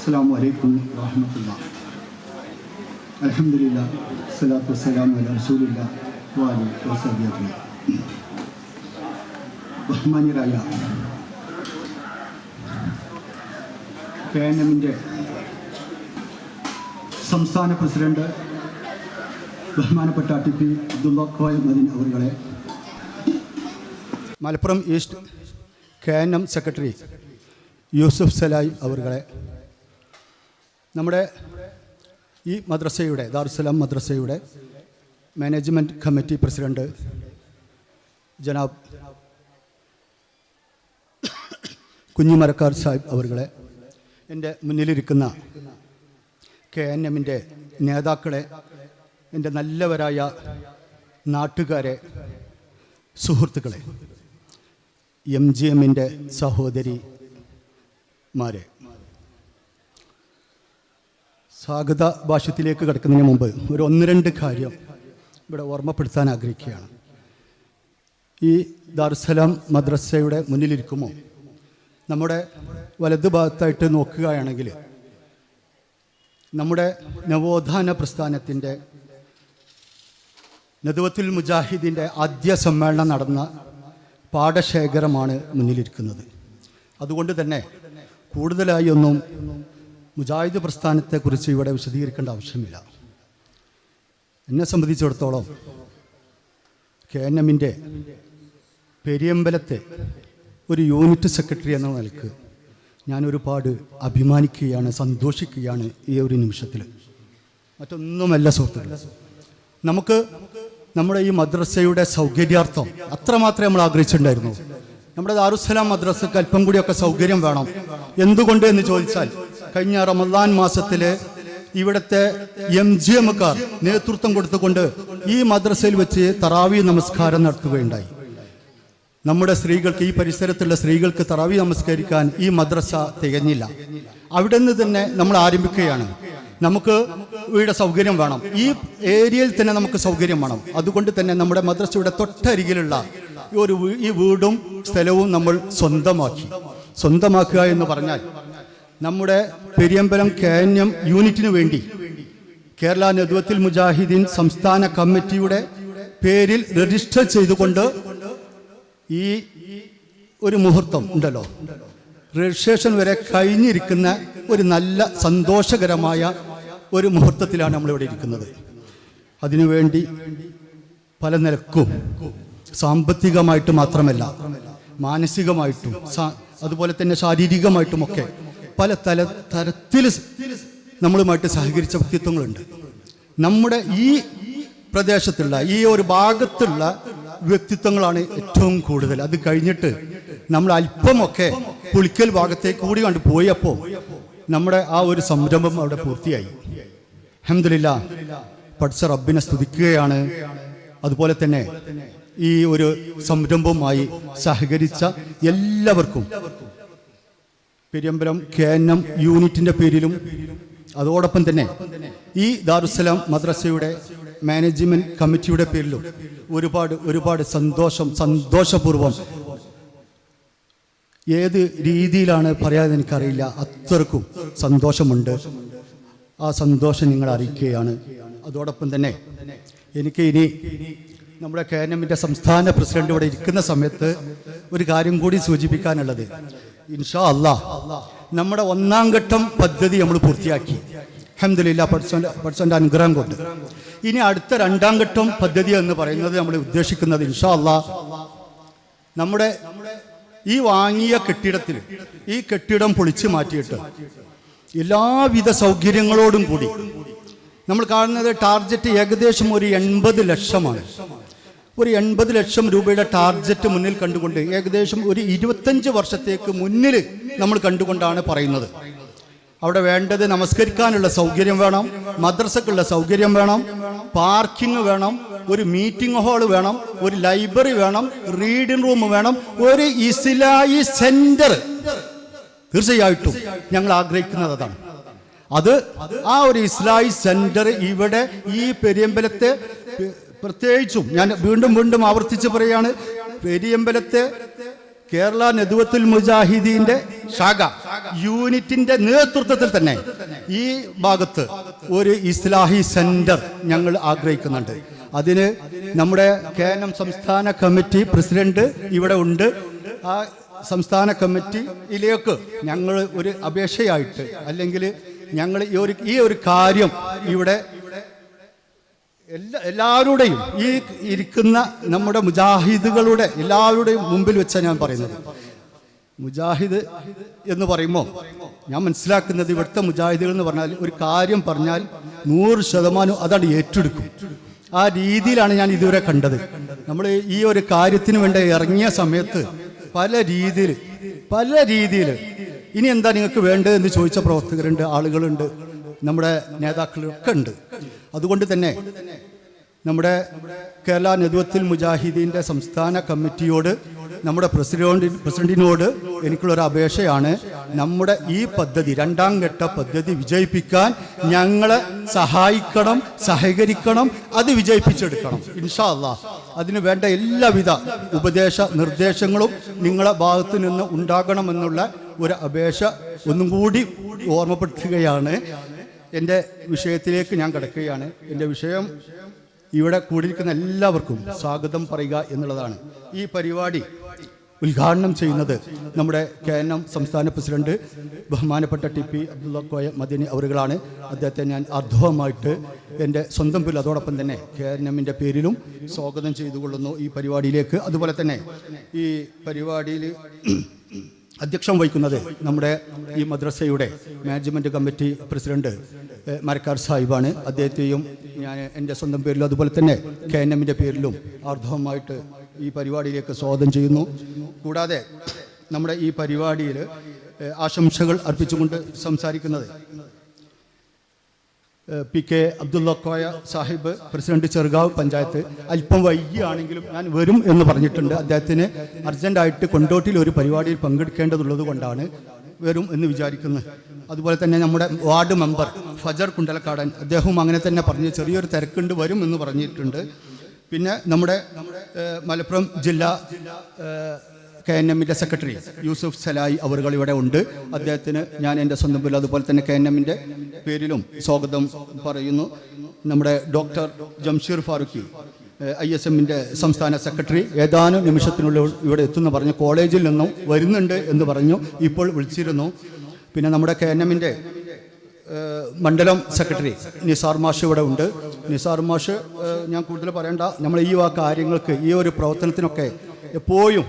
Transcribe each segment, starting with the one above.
അസ്സലാമു അലൈക്കും വറഹ്മത്തുള്ളാഹി. അൽഹംദുലില്ലാഹ് സ്വലാത്തു വസ്സലാമു അലാ റസൂലില്ലാഹി വഅലൈഹി വസല്ലം. ബഹുമാന്യരായ KNMന്റെ സംസ്ഥാന പ്രസിഡന്റ് ബഹുമാനപ്പെട്ട TP അബ്ദുള്ള കോയ മദീൻ അവരുടെ, Malappuram east KNM secretary Yusuf Salai അവരുടെ, നമ്മുടെ ഈ മദ്രസയുടെ ദാറുസ്സലാം മദ്രസയുടെ മാനേജ്മെൻറ്റ് കമ്മിറ്റി പ്രസിഡന്റ് ജനാബ് കുഞ്ഞിമരക്കാർ സാഹിബ് അവരുടെ, എൻ്റെ മുന്നിലിരിക്കുന്ന KNMൻ്റെ നേതാക്കളെ, എൻ്റെ നല്ലവരായ നാട്ടുകാരെ, സുഹൃത്തുക്കളെ, MGMൻ്റെ സഹോദരിമാരെ, സ്വാഗത ഭാഷ്യത്തിലേക്ക് കടക്കുന്നതിന് മുമ്പ് ഒരു 1-2 കാര്യം ഇവിടെ ഓർമ്മപ്പെടുത്താൻ ആഗ്രഹിക്കുകയാണ്. ഈ ദാറുസ്സലാം മദ്രസയുടെ മുന്നിലിരിക്കുമ്പോൾ നമ്മുടെ വലതു ഭാഗത്തായിട്ട് നോക്കുകയാണെങ്കിൽ നമ്മുടെ നവോത്ഥാന പ്രസ്ഥാനത്തിൻ്റെ നദ്വത്തുൽ മുജാഹിദിൻ്റെ ആദ്യ സമ്മേളനം നടന്ന പാടശേഖരമാണ് മുന്നിലിരിക്കുന്നത്. അതുകൊണ്ട് തന്നെ കൂടുതലായി ഒന്നും മുജാഹിദ് പ്രസ്ഥാനത്തെക്കുറിച്ച് ഇവിടെ വിശദീകരിക്കേണ്ട ആവശ്യമില്ല. എന്നെ സംബന്ധിച്ചിടത്തോളം KNMൻ്റെ പെരിയമ്പലത്തെ ഒരു യൂണിറ്റ് സെക്രട്ടറി എന്ന നിലക്ക് ഞാൻ ഒരുപാട് അഭിമാനിക്കുകയാണ്, സന്തോഷിക്കുകയാണ് ഈ ഒരു നിമിഷത്തിൽ. മറ്റൊന്നുമല്ല സുഹൃത്തുക്കളെ, നമുക്ക് നമ്മുടെ ഈ മദ്രസയുടെ സൗകര്യാർത്ഥം അത്രമാത്രമേ നമ്മൾ ആഗ്രഹിച്ചിട്ടുണ്ടായിരുന്നു. നമ്മുടെ ദാറുസ്സലാം മദ്രസക്ക് അല്പം കൂടിയൊക്കെ സൗകര്യം വേണം. എന്തുകൊണ്ട് എന്ന് ചോദിച്ചാൽ, കഴിഞ്ഞ റമദാൻ മാസത്തിൽ ഇവിടുത്തെ MGMക്കാർ നേതൃത്വം കൊടുത്തുകൊണ്ട് ഈ മദ്രസയിൽ വെച്ച് തറാവി നമസ്കാരം നടത്തുകയുണ്ടായി. നമ്മുടെ സ്ത്രീകൾക്ക്, ഈ പരിസരത്തുള്ള സ്ത്രീകൾക്ക് തറാവി നമസ്കരിക്കാൻ ഈ മദ്രസ തികഞ്ഞില്ല. അവിടെ നിന്ന് തന്നെ നമ്മൾ ആരംഭിക്കുകയാണ്. നമുക്ക് ഇവിടെ സൗകര്യം വേണം, ഈ ഏരിയയിൽ തന്നെ നമുക്ക് സൗകര്യം വേണം. അതുകൊണ്ട് തന്നെ നമ്മുടെ മദ്രസയുടെ തൊട്ടരികിലുള്ള ഈ വീടും സ്ഥലവും നമ്മൾ സ്വന്തമാക്കുക എന്ന് പറഞ്ഞാൽ, നമ്മുടെ പെരിയമ്പലം KNM യൂണിറ്റിന് വേണ്ടി കേരള നദ്വത്തുൽ മുജാഹിദീൻ സംസ്ഥാന കമ്മിറ്റിയുടെ പേരിൽ രജിസ്റ്റർ ചെയ്തുകൊണ്ട് ഈ ഒരു മുഹൂർത്തം ഉണ്ടല്ലോ, രജിസ്ട്രേഷൻ വരെ കഴിഞ്ഞിരിക്കുന്ന ഒരു നല്ല സന്തോഷകരമായ ഒരു മുഹൂർത്തത്തിലാണ് നമ്മളിവിടെ ഇരിക്കുന്നത്. അതിനുവേണ്ടി പല നിലക്കും, സാമ്പത്തികമായിട്ട് മാത്രമല്ല, മാനസികമായിട്ടും അതുപോലെ തന്നെ ശാരീരികമായിട്ടുമൊക്കെ പല തരത്തിൽ നമ്മളുമായിട്ട് സഹകരിച്ച വ്യക്തിത്വങ്ങളുണ്ട്. നമ്മുടെ ഈ പ്രദേശത്തുള്ള ഈ ഒരു ഭാഗത്തുള്ള വ്യക്തിത്വങ്ങളാണ് ഏറ്റവും കൂടുതൽ. അത് കഴിഞ്ഞിട്ട് നമ്മൾ അല്പമൊക്കെ പുളിക്കൽ ഭാഗത്തേക്ക് കൂടി കണ്ടു പോയപ്പോൾ നമ്മുടെ ആ ഒരു സംരംഭം അവിടെ പൂർത്തിയായി. അൽഹംദുലില്ലാഹ്, പഠിച്ച റബ്ബിനെ സ്തുതിക്കുകയാണ്. അതുപോലെ തന്നെ ഈ ഒരു സംരംഭവുമായി സഹകരിച്ച എല്ലാവർക്കും പെരിയമ്പലം KNM യൂണിറ്റിൻ്റെ പേരിലും അതോടൊപ്പം തന്നെ ഈ ദാറുസ്സലാം മദ്രസയുടെ മാനേജ്മെൻറ്റ് കമ്മിറ്റിയുടെ പേരിലും ഒരുപാട് സന്തോഷപൂർവ്വം, ഏത് രീതിയിലാണ് പറയാതെ എനിക്കറിയില്ല, അത്രക്കും സന്തോഷമുണ്ട്. ആ സന്തോഷം നിങ്ങൾ അറിയിക്കുകയാണ്. അതോടൊപ്പം തന്നെ എനിക്ക് ഇനി നമ്മുടെ KNMൻ്റെ സംസ്ഥാന പ്രസിഡന്റ് ഇവിടെ ഇരിക്കുന്ന സമയത്ത് ഒരു കാര്യം കൂടി സൂചിപ്പിക്കാനുള്ളത്, ഇൻഷാ അല്ലാഹ് നമ്മുടെ 1-ാം ഘട്ടം പദ്ധതി നമ്മൾ പൂർത്തിയാക്കി. അൽഹംദുലില്ലാഹ്, പഠിച്ചവൻ്റെ അനുഗ്രഹം കൊണ്ട്. ഇനി അടുത്ത 2-ാം ഘട്ടം പദ്ധതി എന്ന് പറയുന്നത് നമ്മൾ ഉദ്ദേശിക്കുന്നത്, ഇൻഷാ അല്ലാഹ്, നമ്മുടെ ഈ വാങ്ങിയ കെട്ടിടത്തിൽ ഈ കെട്ടിടം പൊളിച്ചു മാറ്റിയിട്ട് എല്ലാവിധ സൗകര്യങ്ങളോടും കൂടി നമ്മൾ കാണുന്നത് ടാർജറ്റ് ഏകദേശം ഒരു 80 ലക്ഷമാണ്. ഒരു 80 ലക്ഷം രൂപയുടെ ടാർജറ്റ് മുന്നിൽ കണ്ടുകൊണ്ട് ഏകദേശം ഒരു 25 വർഷത്തേക്ക് മുന്നിൽ നമ്മൾ കണ്ടുകൊണ്ടാണ് പറയുന്നത്. അവിടെ വേണ്ടത് നമസ്കരിക്കാനുള്ള സൗകര്യം വേണം, മദ്രസക്കുള്ള സൗകര്യം വേണം, പാർക്കിംഗ് വേണം, ഒരു മീറ്റിംഗ് ഹാൾ വേണം, ഒരു ലൈബ്രറി വേണം, റീഡിംഗ് റൂം വേണം, ഒരു ഇസ്ലാഹി സെന്റർ. തീർച്ചയായിട്ടും ഞങ്ങൾ ആഗ്രഹിക്കുന്നത് അതാണ്. അത് ആ ഒരു ഇസ്ലാഹി സെന്റർ ഇവിടെ ഈ പെരിയമ്പലത്തെ, പ്രത്യേകിച്ചും ഞാൻ വീണ്ടും ആവർത്തിച്ച് പറയാണ്, പെരിയമ്പലത്തെ കേരള നദ്വത്തുൽ മുജാഹിദീൻ്റെ ശാഖ യൂണിറ്റിന്റെ നേതൃത്വത്തിൽ തന്നെ ഈ ഭാഗത്ത് ഒരു ഇസ്ലാഹി സെന്റർ ഞങ്ങൾ ആഗ്രഹിക്കുന്നുണ്ട്. അതിന് നമ്മുടെ KNM സംസ്ഥാന കമ്മിറ്റി പ്രസിഡന്റ് ഇവിടെ ഉണ്ട്. ആ സംസ്ഥാന കമ്മിറ്റിയിലേക്ക് ഞങ്ങൾ ഒരു അപേക്ഷയായിട്ട് അല്ലെങ്കിൽ ഞങ്ങൾ ഈ ഒരു കാര്യം ഇവിടെ എല്ലാവരുടെയും ഈ ഇരിക്കുന്ന നമ്മുടെ മുജാഹിദുകളുടെ എല്ലാവരുടെയും മുമ്പിൽ വെച്ചാണ് ഞാൻ പറയുന്നത്. മുജാഹിദ് എന്ന് പറയുമ്പോൾ ഞാൻ മനസ്സിലാക്കുന്നത് ഇവിടുത്തെ മുജാഹിദുകൾ എന്ന് പറഞ്ഞാൽ ഒരു കാര്യം പറഞ്ഞാൽ 100% അതാണ് ഏറ്റെടുക്കും. ആ രീതിയിലാണ് ഞാൻ ഇതുവരെ കണ്ടത്. നമ്മൾ ഈ ഒരു കാര്യത്തിന് വേണ്ടി ഇറങ്ങിയ സമയത്ത് പല രീതിയിൽ ഇനി എന്താ നിങ്ങൾക്ക് വേണ്ടത് എന്ന് ചോദിച്ച പ്രവർത്തകരുണ്ട്, ആളുകളുണ്ട്, നമ്മുടെ നേതാക്കളൊക്കെ ഉണ്ട്. അതുകൊണ്ട് തന്നെ നമ്മുടെ കേരള നദ്വത്തുൽ മുജാഹിദീൻ്റെ സംസ്ഥാന കമ്മിറ്റിയോട് നമ്മുടെ പ്രസിഡന്റിനോട് എനിക്കുള്ളൊരു അപേക്ഷയാണ്. നമ്മുടെ ഈ പദ്ധതി 2ാം ഘട്ട പദ്ധതി വിജയിപ്പിക്കാൻ ഞങ്ങളെ സഹായിക്കണം, സഹകരിക്കണം, അത് വിജയിപ്പിച്ചെടുക്കണം. ഇൻഷാ അല്ലാഹ് അതിന് വേണ്ട എല്ലാവിധ ഉപദേശ നിർദ്ദേശങ്ങളും നിങ്ങളെ ഭാഗത്തു നിന്ന് ഉണ്ടാകണമെന്നുള്ള ഒരു അപേക്ഷ ഒന്നും കൂടി ഓർമ്മപ്പെടുത്തുകയാണ്. എൻ്റെ വിഷയത്തിലേക്ക് ഞാൻ കിടക്കുകയാണ്. എൻ്റെ വിഷയം ഇവിടെ കൂടിയിരിക്കുന്ന എല്ലാവർക്കും സ്വാഗതം പറയുക എന്നുള്ളതാണ്. ഈ പരിപാടി ഉദ്ഘാടനം ചെയ്യുന്നത് നമ്മുടെ KNM സംസ്ഥാന പ്രസിഡന്റ് ബഹുമാനപ്പെട്ട TP അബ്ദുള്ള കോയ മദനി അവറുകളാണ്. അദ്ദേഹത്തെ ഞാൻ അർദ്ധവമായിട്ട് എൻ്റെ സ്വന്തം പേരിൽ അതോടൊപ്പം തന്നെ KNMൻ്റെ പേരിലും സ്വാഗതം ചെയ്തുകൊള്ളുന്നു ഈ പരിപാടിയിലേക്ക്. അതുപോലെ തന്നെ ഈ പരിപാടിയിൽ അധ്യക്ഷം വഹിക്കുന്നത് നമ്മുടെ ഈ മദ്രസയുടെ മാനേജ്മെൻറ്റ് കമ്മിറ്റി പ്രസിഡന്റ് മരക്കാർ സാഹിബാണ്. അദ്ദേഹത്തെയും ഞാൻ എൻ്റെ സ്വന്തം പേരിലും അതുപോലെ തന്നെ KNMൻ്റെ പേരിലും ആർദ്രമായിട്ട് ഈ പരിപാടിയിലേക്ക് സ്വാഗതം ചെയ്യുന്നു. കൂടാതെ നമ്മുടെ ഈ പരിപാടിയിൽ ആശംസകൾ അർപ്പിച്ചുകൊണ്ട് സംസാരിക്കുന്നത് PK അബ്ദുള്ള കോയ സാഹിബ്, പ്രസിഡന്റ് ചെറുകാവ് പഞ്ചായത്ത്. അല്പം വൈകിയാണെങ്കിലും ഞാൻ വരും എന്ന് പറഞ്ഞിട്ടുണ്ട്. അദ്ദേഹത്തിന് അർജൻറ്റായിട്ട് കൊണ്ടോട്ടിയിൽ ഒരു പരിപാടിയിൽ പങ്കെടുക്കേണ്ടതുള്ളത് കൊണ്ടാണ് വരും എന്ന് വിചാരിക്കുന്നത്. അതുപോലെ തന്നെ നമ്മുടെ വാർഡ് മെമ്പർ ഫജർ കുണ്ടലക്കാടൻ, അദ്ദേഹവും അങ്ങനെ തന്നെ പറഞ്ഞ് ചെറിയൊരു തിരക്കുണ്ട്, വരും എന്ന് പറഞ്ഞിട്ടുണ്ട്. പിന്നെ നമ്മുടെ മലപ്പുറം ജില്ലാ KNMൻ്റെ സെക്രട്ടറി യൂസുഫ് സലായി അവറുകൾ ഇവിടെ ഉണ്ട്. അദ്ദേഹത്തിന് ഞാൻ എൻ്റെ സ്വന്തം പേരിൽ അതുപോലെ തന്നെ KNMൻ്റെ പേരിലും സ്വാഗതം പറയുന്നു. നമ്മുടെ ഡോക്ടർ ജംഷീർ ഫാറൂഖി ISMൻ്റെ സംസ്ഥാന സെക്രട്ടറി ഏതാനും നിമിഷത്തിനുള്ളിൽ ഇവിടെ എത്തുമെന്ന് പറഞ്ഞു. കോളേജിൽ നിന്നും വരുന്നുണ്ട് എന്ന് പറഞ്ഞു, ഇപ്പോൾ വിളിച്ചിരുന്നു. പിന്നെ നമ്മുടെ KNMൻ്റെ മണ്ഡലം സെക്രട്ടറി നിസാർ മാഷ് ഇവിടെ ഉണ്ട്. നിസാർ മാഷ് ഞാൻ കൂടുതൽ പറയണ്ട, നമ്മൾ ഈ കാര്യങ്ങൾക്ക് ഈ ഒരു പ്രവർത്തനത്തിനൊക്കെ എപ്പോഴും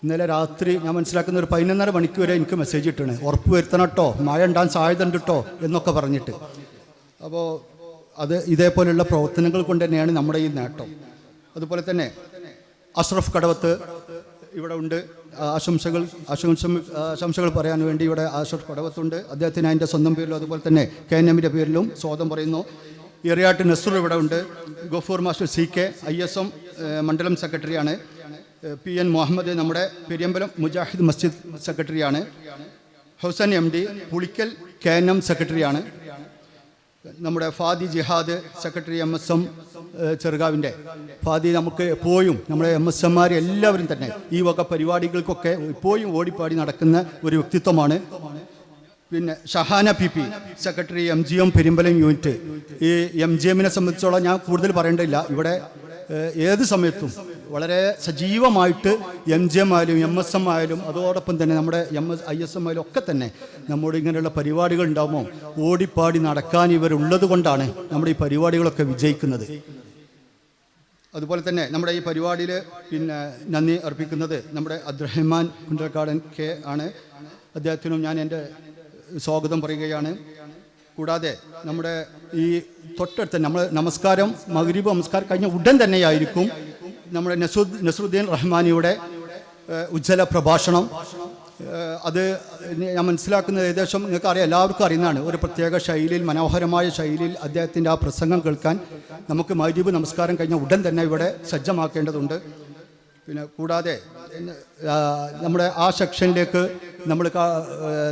ഇന്നലെ രാത്രി ഞാൻ മനസ്സിലാക്കുന്ന ഒരു 11:30 മണിക്ക് വരെ എനിക്ക് മെസ്സേജ് ഇട്ടാണ്, ഉറപ്പ് വരുത്തണം കേട്ടോ, മഴ ഉണ്ടാകാൻ സാധ്യത ഉണ്ട് കേട്ടോ എന്നൊക്കെ പറഞ്ഞിട്ട്. അപ്പോൾ അത് ഇതേപോലെയുള്ള പ്രവർത്തനങ്ങൾ കൊണ്ട് തന്നെയാണ് നമ്മുടെ ഈ നേട്ടം. അതുപോലെ തന്നെ അഷ്റഫ് കടവത്ത് ഇവിടെ ഉണ്ട്. ആശംസകൾ പറയാൻ വേണ്ടി ഇവിടെ അഷ്റഫ് കടവത്തുണ്ട്. അദ്ദേഹത്തിന് അതിൻ്റെ സ്വന്തം പേരിലും അതുപോലെ തന്നെ KNMൻ്റെ പേരിലും സ്വാഗതം പറയുന്നു. എറിയാട്ട് നസർ ഇവിടെ ഉണ്ട്. ഗഫൂർ മാസ്റ്റർ CK ISM മണ്ഡലം സെക്രട്ടറിയാണ്. PN മുഹമ്മദ് നമ്മുടെ പെരിയമ്പലം മുജാഹിദ് മസ്ജിദ് സെക്രട്ടറിയാണ്. ഹുസൈൻ MD പുളിക്കൽ KNM സെക്രട്ടറിയാണ്. നമ്മുടെ ഫാദി ജിഹാദ് സെക്രട്ടറി MSM ചെറുകാവിൻ്റെ ഫാദി നമുക്ക് എപ്പോഴും നമ്മുടെ MSMമാർ എല്ലാവരും തന്നെ ഈ വക പരിപാടികൾക്കൊക്കെ എപ്പോഴും ഓടിപ്പാടി നടക്കുന്ന ഒരു വ്യക്തിത്വമാണ്. പിന്നെ Shahana PP secretary MGM Perimbalam unit. ഈ MGMനെ സംബന്ധിച്ചോളം ഞാൻ കൂടുതൽ പറയേണ്ടതില്ല. ഇവിടെ ഏത് സമയത്തും വളരെ സജീവമായിട്ട് MGM ആയാലും MSM ആയാലും അതോടൊപ്പം തന്നെ നമ്മുടെ ISM ആയാലും ഒക്കെ തന്നെ നമ്മുടെ ഇങ്ങനെയുള്ള പരിപാടികൾ ഉണ്ടാകുമ്പോൾ ഓടിപ്പാടി നടക്കാൻ ഇവരുള്ളത് കൊണ്ടാണ് നമ്മുടെ ഈ പരിപാടികളൊക്കെ വിജയിക്കുന്നത്. അതുപോലെ തന്നെ നമ്മുടെ ഈ പരിപാടിയിൽ പിന്നെ നന്ദി അർപ്പിക്കുന്നത് നമ്മുടെ അബ്ദുറഹ്മാൻ കുണ്ടലക്കാടൻ K ആണ്. അദ്ദേഹത്തിനും ഞാൻ എൻ്റെ സ്വാഗതം പറയുകയാണ്. കൂടാതെ നമ്മുടെ ഈ തൊട്ടടുത്ത് നമ്മൾ നമസ്കാരം മഗ്രിബ് നമസ്കാരം കഴിഞ്ഞ ഉടൻ തന്നെയായിരിക്കും നമ്മുടെ നസ്രുദ്ദീൻ റഹ്മാനിയുടെ ഉജ്ജ്വല പ്രഭാഷണം. അത് ഞാൻ മനസ്സിലാക്കുന്നത് ഏകദേശം നിങ്ങൾക്കറിയാം, എല്ലാവർക്കും അറിയുന്നതാണ്. ഒരു പ്രത്യേക ശൈലിയിൽ, മനോഹരമായ ശൈലിയിൽ അദ്ദേഹത്തിൻ്റെ ആ പ്രസംഗം കേൾക്കാൻ നമുക്ക് മഗ്രിബ് നമസ്കാരം കഴിഞ്ഞ ഉടൻ തന്നെ ഇവിടെ സജ്ജമാക്കേണ്ടതുണ്ട്. പിന്നെ കൂടാതെ നമ്മുടെ ആ സെക്ഷനിലേക്ക്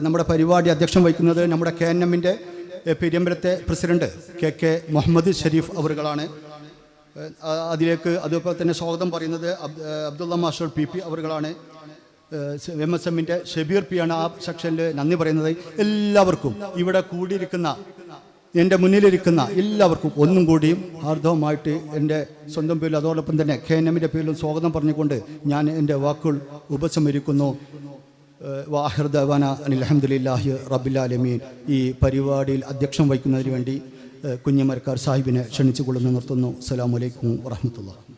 നമ്മുടെ പരിപാടി അധ്യക്ഷം വഹിക്കുന്നത് നമ്മുടെ KNMൻ്റെ പെരിയമ്പലത്തെ പ്രസിഡന്റ് KK മുഹമ്മദ് ഷരീഫ് അവറുകളാണ്. അതിലേക്ക് അതുപോലെ തന്നെ സ്വാഗതം പറയുന്നത് അബ്ദുള്ള മാസ്റ്റർ PP അവറുകളാണ്. MSMൻ്റെ ഷബീർ പി ആണ് ആ സെക്ഷനിൽ നന്ദി പറയുന്നത്. എല്ലാവർക്കും ഇവിടെ കൂടിയിരിക്കുന്ന എൻ്റെ മുന്നിലിരിക്കുന്ന എല്ലാവർക്കും ഒന്നും കൂടിയും ഹാർദവമായിട്ട് എൻ്റെ സ്വന്തം പേരിൽ അതോടൊപ്പം തന്നെ KNMൻ്റെ പേരിലും സ്വാഗതം പറഞ്ഞുകൊണ്ട് ഞാൻ എൻ്റെ വാക്കുകൾ ഉപസംഹരിക്കുന്നു. വാഹിർ ദഅ്വാന അനിൽ ഹംദുലില്ലാഹി റബ്ബിൽ ആലമീൻ. ഈ പരിപാടിയിൽ അധ്യക്ഷം വഹിക്കുന്നതിന് വേണ്ടി കുഞ്ഞിമരക്കാർ സാഹിബിനെ ക്ഷണിച്ചുകൊള്ളുന്നു നിർത്തുന്നു. അസ്സലാമു അലൈക്കും വറഹ്മത്തുള്ളാഹി.